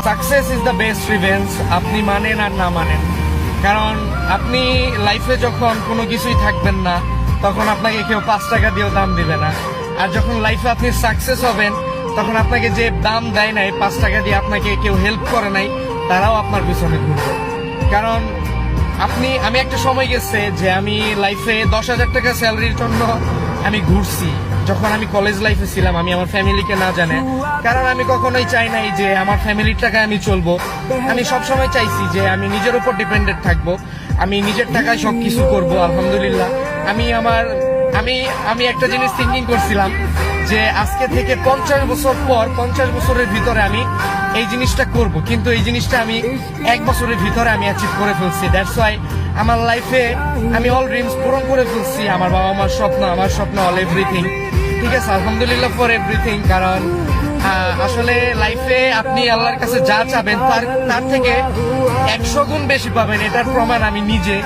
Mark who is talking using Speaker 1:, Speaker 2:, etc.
Speaker 1: Success is the best revenge, আপনি মানেন আর না মানেন। কারণ আপনি লাইফে যখন কোনো কিছুই থাকবেন না, তখন আপনাকে কেউ 5 টাকা দিয়েও দাম দিবে না। আর যখন লাইফে আপনি সাকসেস হবেন, তখন আপনাকে যে দাম দেয় নাই, 5 টাকা দিয়ে আপনাকে কেউ হেল্প করে নাই, তারাও আপনার পিছনে ঘুরবে। কারণ আমি একটা সময় গেছে যে আমি লাইফে 10,000 টাকা স্যালারির জন্য আমি ঘুরছি, যখন আমি কলেজ লাইফে ছিলাম। আমি আমার ফ্যামিলিকে না জানে, কারণ আমি কখনোই চাই নাই যে আমার ফ্যামিলির টাকায় আমি চলবো। আমি সবসময় চাইছি যে আমি নিজের উপর ডিপেন্ডেন্ট থাকবো, আমি নিজের টাকায় সবকিছু করব। আলহামদুলিল্লাহ আমি একটা জিনিস থিঙ্কিং করছিলাম যে আজকে থেকে 50 বছর পর, 50 বছরের ভিতরে আমি এই জিনিসটা করব, কিন্তু এই জিনিসটা আমি 1 বছরের ভিতরে আমি অ্যাচিভ করে ফেলছি। দ্যাটস ওয়াই আমার লাইফে আমি অল ড্রিমস পূরণ করে ফেলছি। আমার বাবা মার স্বপ্ন, আমার স্বপ্ন, অল এভরিথিং। ঠিক আছে, আলহামদুলিল্লাহ ফর এভরিথিং। কারণ আসলে লাইফে আপনি আল্লাহর কাছে যা চাবেন তার থেকে 100 গুণ বেশি পাবেন, এটার প্রমাণ আমি নিজে।